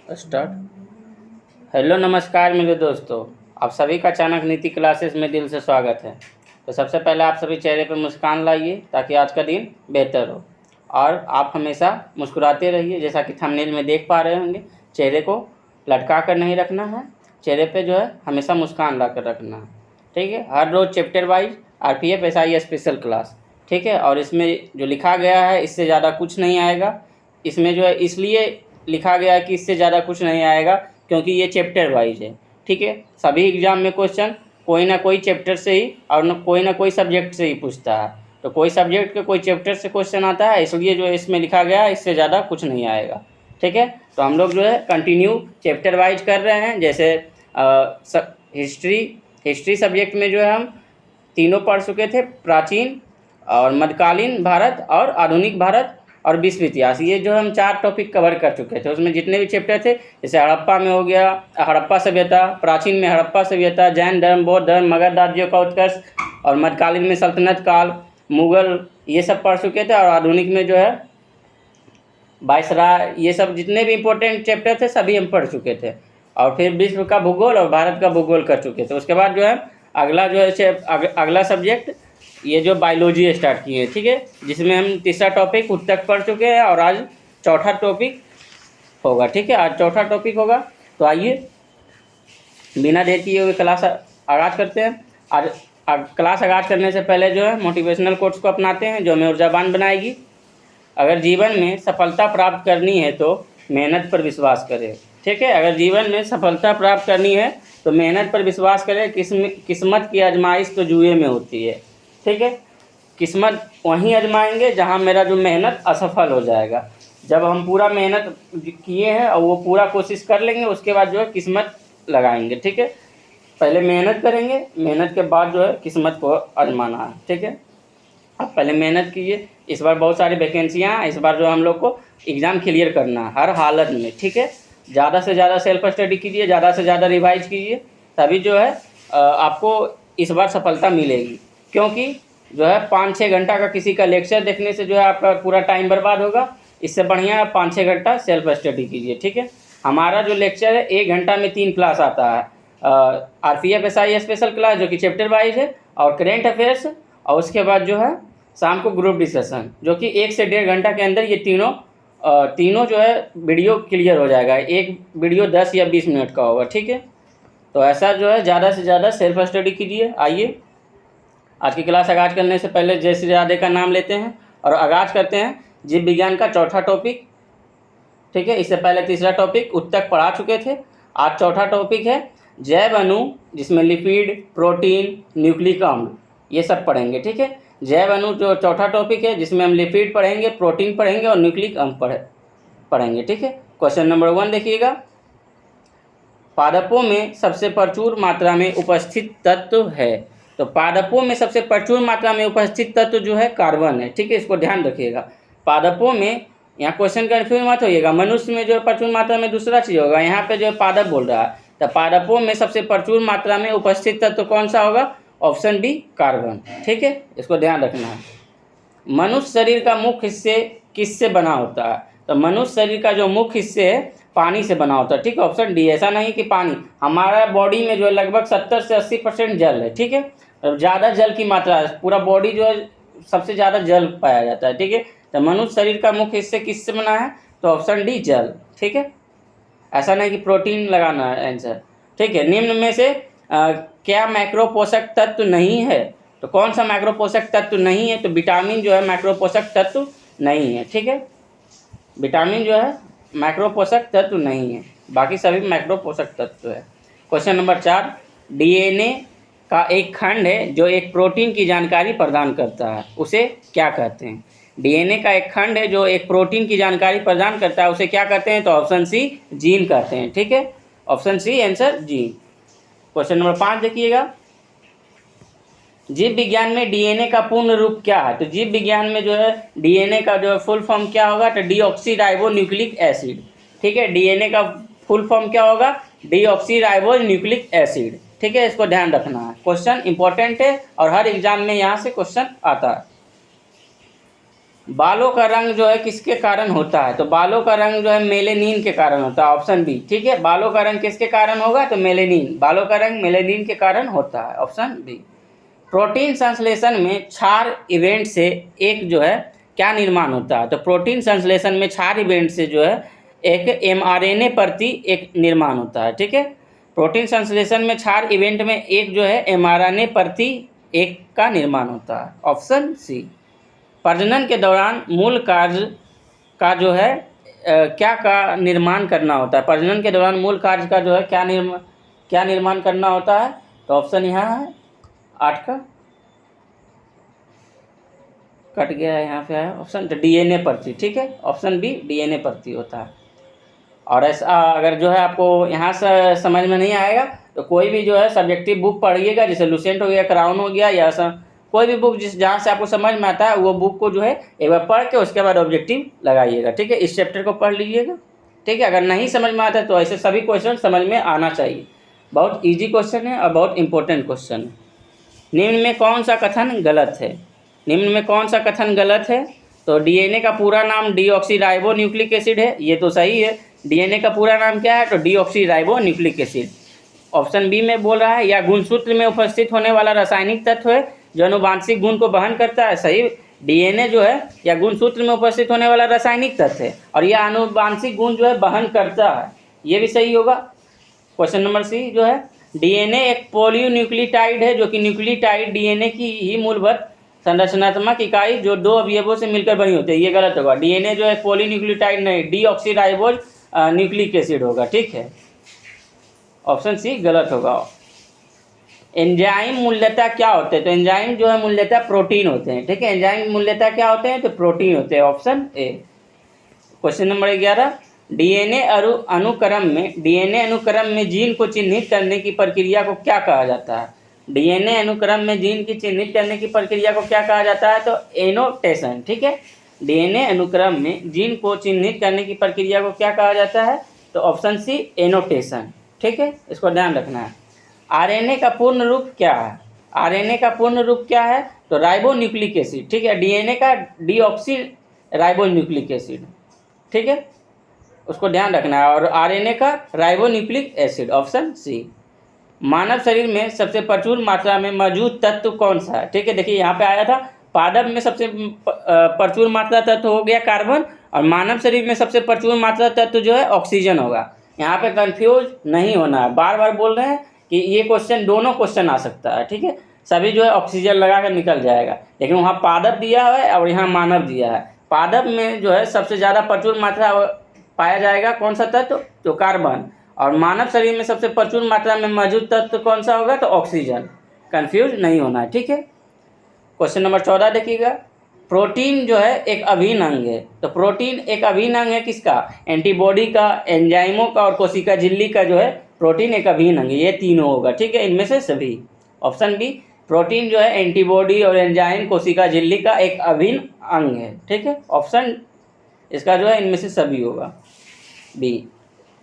Start. Hello नमस्कार मेरे दोस्तों, आप सभी का चाणक्य नीति क्लासेस में दिल से स्वागत है। तो सबसे पहले आप सभी चेहरे पर मुस्कान लाइए ताकि आज का दिन बेहतर हो और आप हमेशा मुस्कुराते रहिए। जैसा कि थंबनेल में देख पा रहे होंगे, चेहरे को लटका कर नहीं रखना है, चेहरे पे जो है हमेशा मुस्कान ला कर रखना है। ठीक है, हर रोज़ chapter wise RPF SI special class. ठीक है, और इसमें जो लिखा गया है इससे ज़्यादा कुछ नहीं आएगा। इसमें जो है इसलिए लिखा गया है कि इससे ज़्यादा कुछ नहीं आएगा क्योंकि ये चैप्टर वाइज है। ठीक है, सभी एग्जाम में क्वेश्चन कोई ना कोई चैप्टर से ही और कोई ना कोई सब्जेक्ट से ही पूछता है। तो कोई सब्जेक्ट के कोई चैप्टर से क्वेश्चन आता है, इसलिए जो इसमें लिखा गया है इससे ज़्यादा कुछ नहीं आएगा। ठीक है, तो हम लोग जो है कंटिन्यू चैप्टर वाइज कर रहे हैं। जैसे हिस्ट्री सब्जेक्ट में जो है हम तीनों पढ़ चुके थे, प्राचीन और मध्यकालीन भारत और आधुनिक भारत और विश्व इतिहास। ये जो हम 4 टॉपिक कवर कर चुके थे। उसमें जितने भी चैप्टर थे, जैसे हड़प्पा में हो गया हड़प्पा सभ्यता, प्राचीन में हड़प्पा सभ्यता, जैन धर्म, बौद्ध धर्म, मगध राज्यों का उत्कर्ष, और मध्यकालीन में सल्तनत काल, मुगल, ये सब पढ़ चुके थे। और आधुनिक में जो है वायसराय, ये सब जितने भी इम्पोर्टेंट चैप्टर थे सभी हम पढ़ चुके थे। और फिर विश्व का भूगोल और भारत का भूगोल कर चुके थे। उसके बाद जो है अगला जो है अगला सब्जेक्ट ये जो बायोलॉजी स्टार्ट किए हैं। ठीक है, जिसमें हम तीसरा टॉपिक उत्तक पढ़ चुके हैं और आज चौथा टॉपिक होगा। ठीक है, आज चौथा टॉपिक होगा। तो आइए बिना देर किए हुए क्लास आगाज़ करते हैं। आज क्लास आगाज़ करने से पहले जो है मोटिवेशनल कोट्स को अपनाते हैं जो हमें ऊर्जावान बनाएगी। अगर जीवन में सफलता प्राप्त करनी है तो मेहनत पर विश्वास करें। ठीक है, अगर जीवन में सफलता प्राप्त करनी है तो मेहनत पर विश्वास करें। किस्मत की आजमाइश तो जुए में होती है। ठीक है, किस्मत वहीं आजमाएंगे जहां मेरा जो मेहनत असफल हो जाएगा। जब हम पूरा मेहनत किए हैं और वो पूरा कोशिश कर लेंगे, उसके बाद जो है किस्मत लगाएंगे। ठीक है, पहले मेहनत करेंगे, मेहनत के बाद जो है किस्मत को आजमाना है। ठीक है, आप पहले मेहनत कीजिए। इस बार बहुत सारी वैकेंसियाँ हैं, इस बार जो हम लोग को एग्ज़ाम क्लियर करना है हर हालत में। ठीक है, ज़्यादा से ज़्यादा सेल्फ स्टडी कीजिए, ज़्यादा से ज़्यादा रिवाइज कीजिए, तभी जो है आपको इस बार सफलता मिलेगी। क्योंकि जो है 5-6 घंटा का किसी का लेक्चर देखने से जो है आपका पूरा टाइम बर्बाद होगा। इससे बढ़िया आप 5-6 घंटा सेल्फ स्टडी कीजिए। ठीक है, हमारा जो लेक्चर है 1 घंटा में 3 क्लास आता है। RPF SI स्पेशल क्लास जो कि चैप्टर वाइज है, और करेंट अफेयर्स, और उसके बाद जो है शाम को ग्रुप डिस्कशन, जो कि 1 से 1.5 घंटा के अंदर ये तीनों जो है वीडियो क्लियर हो जाएगा। एक वीडियो 10 या 20 मिनट का होगा। ठीक है, तो ऐसा जो है ज़्यादा से ज़्यादा सेल्फ स्टडी कीजिए। आइए आज की क्लास आगाज़ करने से पहले जय श्री राधे का नाम लेते हैं और आगाज़ करते हैं जीव विज्ञान का चौथा टॉपिक। ठीक है, इससे पहले तीसरा टॉपिक उत्तक पढ़ा चुके थे। आज चौथा टॉपिक है जैव अणु, जिसमें लिपिड, प्रोटीन, न्यूक्लिक अम्ल ये सब पढ़ेंगे। ठीक है, जैव अणु जो चौथा टॉपिक है, जिसमें हम लिपिड पढ़ेंगे, प्रोटीन पढ़ेंगे और न्यूक्लिक अम्ल पढ़ेंगे। ठीक है, क्वेश्चन नंबर 1 देखिएगा। पादपों में सबसे प्रचुर मात्रा में उपस्थित तत्व है। तो पादपों में सबसे प्रचुर मात्रा में उपस्थित तत्व जो है कार्बन है। ठीक है, इसको ध्यान रखिएगा। पादपों में, यहाँ क्वेश्चन कन्फ्यूज मत होइएगा, मनुष्य में जो है प्रचुर मात्रा में दूसरा चीज़ होगा, यहाँ पे जो है पादप बोल रहा है। तो पादपों में सबसे प्रचुर मात्रा में उपस्थित तत्व कौन सा होगा? Option B, carbon. ठीक है, इसको ध्यान रखना है। मनुष्य शरीर का मुख्य हिस्से किससे बना होता है? तो मनुष्य शरीर का जो मुख्य हिस्से है पानी से बना होता है। ठीक है, ऑप्शन डी। ऐसा नहीं कि पानी, हमारा बॉडी में जो है लगभग 70 से 80% जल है। ठीक है, ज़्यादा जल की मात्रा है, पूरा बॉडी जो है सबसे ज़्यादा जल पाया जाता है। ठीक है, तो मनुष्य शरीर का मुख्य हिस्से किससे बना है? तो ऑप्शन डी, जल। ठीक है, ऐसा नहीं कि प्रोटीन लगाना है आंसर। ठीक है, निम्न में से क्या मैक्रो पोषक तत्व नहीं है? तो कौन सा मैक्रो पोषक तत्व नहीं है? तो विटामिन जो है मैक्रो पोषक तत्व नहीं है। ठीक है, विटामिन जो है मैक्रो पोषक तत्व नहीं है, बाकी सभी मैक्रो पोषक तत्व है। क्वेश्चन नंबर 4, DNA का एक खंड है जो एक प्रोटीन की जानकारी प्रदान करता है, उसे क्या कहते हैं? DNA का एक खंड है जो एक प्रोटीन की जानकारी प्रदान करता है, उसे क्या कहते हैं? तो ऑप्शन सी, जीन कहते हैं। ठीक है, option C answer, gene. Question number 5 देखिएगा। जीव विज्ञान में DNA का पूर्ण रूप क्या है? तो जीव विज्ञान में जो है DNA का जो है फुल फॉर्म क्या होगा? तो डीऑक्सी राइबोन्यूक्लिक एसिड। ठीक है, DNA का फुल फॉर्म क्या होगा? Deoxy ribonucleic acid. ठीक है, इसको ध्यान रखना है, क्वेश्चन इंपॉर्टेंट है और हर एग्जाम में यहाँ से क्वेश्चन आता है। बालों का रंग जो है किसके कारण होता है? तो बालों का रंग जो है मेलेनिन के कारण होता है, ऑप्शन बी। ठीक है, बालों का रंग किसके कारण होगा? तो मेलेनिन, बालों का रंग मेलेनिन के कारण होता है, ऑप्शन बी। प्रोटीन संश्लेषण में क्षार इवेंट से एक जो है क्या निर्माण होता है? तो प्रोटीन संश्लेषण में क्षार इवेंट से जो है एक एमआरएनए प्रति एक निर्माण होता है। ठीक है, प्रोटीन संश्लेषण में क्षार इवेंट में एक जो है एमआरएनए प्रति एक का निर्माण होता है, ऑप्शन सी। प्रजनन के दौरान मूल कार्य का जो है क्या का निर्माण करना होता है? प्रजनन के दौरान मूल कार्य का जो है क्या निर्माण करना होता है? तो ऑप्शन यहाँ है 8 का, कट गया है, यहाँ पे है ऑप्शन, तो डीएनए प्रति। ठीक है, ऑप्शन बी डीएनए प्रति होता है। और ऐसा अगर जो है आपको यहाँ से समझ में नहीं आएगा तो कोई भी जो है सब्जेक्टिव बुक पढ़िएगा, जैसे लुसेंट हो गया, क्राउन हो गया, या कोई भी बुक जहाँ से आपको समझ में आता है वो बुक को जो है एक बार पढ़ के उसके बाद ऑब्जेक्टिव लगाइएगा। ठीक है, इस चैप्टर को पढ़ लीजिएगा। ठीक है, अगर नहीं समझ में आता है तो ऐसे सभी क्वेश्चन समझ में आना चाहिए। बहुत ईजी क्वेश्चन है और बहुत इंपॉर्टेंट क्वेश्चन है। निम्न में कौन सा कथन गलत है? निम्न में कौन सा कथन गलत है? तो डीएनए का पूरा नाम डीऑक्सीराइबो न्यूक्लिक एसिड है, ये तो सही है। डीएनए का पूरा नाम क्या है? तो deoxyribo nucleic acid, option B में बोल रहा है। या गुणसूत्र में उपस्थित होने वाला रासायनिक तत्व है जो अनुवांशिक गुण को वहन करता है, सही। डीएनए जो है या गुणसूत्र में उपस्थित होने वाला रासायनिक तत्व है और यह आनुवांशिक गुण जो है वहन करता है, ये भी सही होगा। क्वेश्चन नंबर सी जो है, डीएनए एक पॉलीन्यूक्लियोटाइड है जो कि न्यूक्लियोटाइड डीएनए की ही मूलभूत संरचनात्मक इकाई जो दो अवयवों से मिलकर बनी होती है, ये गलत होगा। डीएनए जो है पॉलीन्यूक्लियोटाइड नहीं, डीऑक्सीराइबोज न्यूक्लिक एसिड होगा। ठीक है, ऑप्शन सी गलत होगा। एंजाइम मूल्यतः क्या होते हैं? तो एंजाइम जो है मूल्यतः प्रोटीन होते हैं। ठीक है, एंजाइम मूल्यतः क्या होते हैं? तो प्रोटीन होते हैं, option A. Question number 11, DNA अनुक्रम में जीन को चिन्हित करने की प्रक्रिया को क्या कहा जाता है? डीएनए अनुक्रम में जीन की चिन्हित करने की प्रक्रिया को क्या कहा जाता है? तो एनोटेशन। ठीक है, डीएनए अनुक्रम में जीन को चिन्हित करने की प्रक्रिया को क्या कहा जाता है? तो ऑप्शन सी एनोटेशन। ठीक है, इसको ध्यान रखना है। आरएनए का पूर्ण रूप क्या है? आरएनए का पूर्ण रूप क्या है? तो राइबो न्यूक्लिक एसिड। ठीक है, डीएनए का डीऑक्सी राइबो न्यूक्लिक एसिड। ठीक है, उसको ध्यान रखना है। और आरएनए का ribonucleic acid, option C. मानव शरीर में सबसे प्रचुर मात्रा में मौजूद तत्व कौन सा है? ठीक है, देखिए यहाँ पे आया था पादप में सबसे प्रचुर मात्रा तत्व हो गया कार्बन, और मानव शरीर में सबसे प्रचुर मात्रा तत्व जो है ऑक्सीजन होगा। यहाँ पे कंफ्यूज नहीं होना है, बार बार बोल रहे हैं कि ये क्वेश्चन, दोनों क्वेश्चन आ सकता है। ठीक है, सभी जो है ऑक्सीजन लगा कर निकल जाएगा, लेकिन वहाँ पादप दिया है और यहाँ मानव दिया है। पादप में जो है सबसे ज़्यादा प्रचुर मात्रा पाया जाएगा कौन सा तत्व? तो कार्बन। और मानव शरीर में सबसे प्रचुर मात्रा में मौजूद तत्व कौन सा होगा? तो ऑक्सीजन। कंफ्यूज नहीं होना है। ठीक है, क्वेश्चन नंबर 14 देखिएगा। प्रोटीन जो है एक अभिन्न अंग है, तो प्रोटीन एक अभिन्न अंग है किसका? एंटीबॉडी का, एंजाइमों का और कोशिका झिल्ली का जो है प्रोटीन एक अभिन्न अंग है, ये तीनों होगा। ठीक है, इनमें से सभी, ऑप्शन बी। प्रोटीन जो है एंटीबॉडी और एंजाइम कोशिका झिल्ली का एक अभिन्न अंग है। ठीक है, ऑप्शन इसका जो है इनमें से सभी होगा, बी।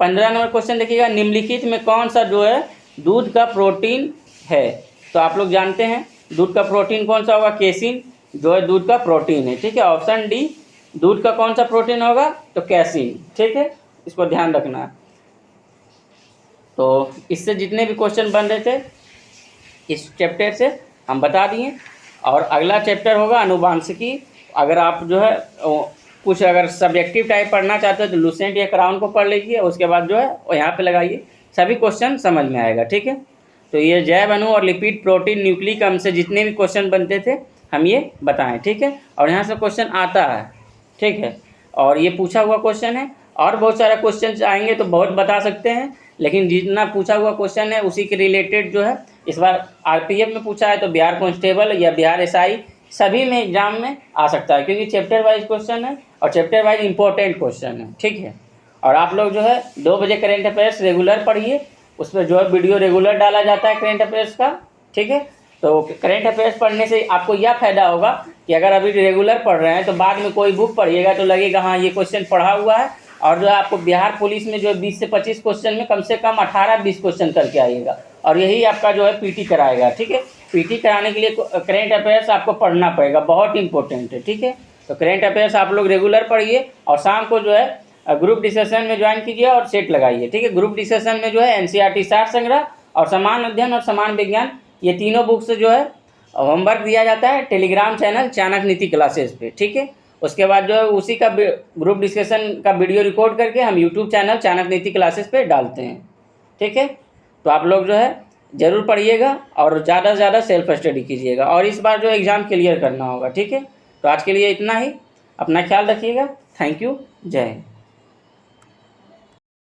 15 नंबर क्वेश्चन देखिएगा। निम्नलिखित में कौन सा जो है दूध का प्रोटीन है? तो आप लोग जानते हैं दूध का प्रोटीन कौन सा होगा? केसिन जो है दूध का प्रोटीन है। ठीक है, ऑप्शन डी दूध का कौन सा प्रोटीन होगा? तो कैसीन। ठीक है, इसको ध्यान रखना है। तो इससे जितने भी क्वेश्चन बन रहे थे इस चैप्टर से हम बता दिए, और अगला चैप्टर होगा अनुवांशिकी। अगर आप जो है कुछ अगर सब्जेक्टिव टाइप पढ़ना चाहते हो तो लुसेंट या क्राउन को पढ़ लीजिए, उसके बाद जो है यहाँ पे लगाइए, सभी क्वेश्चन समझ में आएगा। ठीक है, तो ये जैव अणु और लिपिड, प्रोटीन, न्यूक्लिक अम्ल से जितने भी क्वेश्चन बनते थे हम ये बताएं। ठीक है, और यहाँ से क्वेश्चन आता है। ठीक है, और ये पूछा हुआ क्वेश्चन है, और बहुत सारा क्वेश्चन आएंगे तो बहुत बता सकते हैं, लेकिन जितना पूछा हुआ क्वेश्चन है उसी के रिलेटेड जो है इस बार आरपीएफ में पूछा है, तो बिहार कांस्टेबल या बिहार एसआई सभी में एग्जाम में आ सकता है, क्योंकि चैप्टर वाइज क्वेश्चन है और चैप्टर वाइज इंपॉर्टेंट क्वेश्चन है। ठीक है, और आप लोग जो है 2 बजे करेंट अफेयर्स रेगुलर पढ़िए, उस पर जो है वीडियो रेगुलर डाला जाता है करेंट अफेयर्स का। ठीक है, तो करेंट अफेयर्स पढ़ने से आपको यह फायदा होगा कि अगर अभी रेगुलर पढ़ रहे हैं तो बाद में कोई बुक पढ़िएगा तो लगेगा हाँ ये क्वेश्चन पढ़ा हुआ है, और जो है आपको बिहार पुलिस में जो 20 से 25 क्वेश्चन में कम से कम 18-20 क्वेश्चन करके आइएगा, और यही आपका जो है पीटी कराएगा। ठीक है, पीटी कराने के लिए करेंट अफेयर्स आपको पढ़ना पड़ेगा, बहुत इंपॉर्टेंट है। ठीक है, तो करेंट अफेयर्स आप लोग रेगुलर पढ़िए और शाम को जो है ग्रुप डिस्कशन में ज्वाइन कीजिए और सेट लगाइए, ठीक है। ग्रुप डिस्कशन में जो है एनसीईआरटी सार संग्रह और समान अध्ययन और समान विज्ञान, ये तीनों बुक्स जो है होमवर्क दिया जाता है टेलीग्राम चैनल चाणक्य नीति क्लासेस पे, ठीक है। उसके बाद जो है उसी का ग्रुप डिस्कशन का वीडियो रिकॉर्ड करके हम यूट्यूब चैनल चाणक्य नीति क्लासेस पे डालते हैं, ठीक है। तो आप लोग जो है ज़रूर पढ़िएगा और ज़्यादा से ज़्यादा सेल्फ स्टडी कीजिएगा और इस बार जो एग्ज़ाम क्लियर करना होगा, ठीक है। तो आज के लिए इतना ही, अपना ख्याल रखिएगा। थैंक यू, जय हिंद।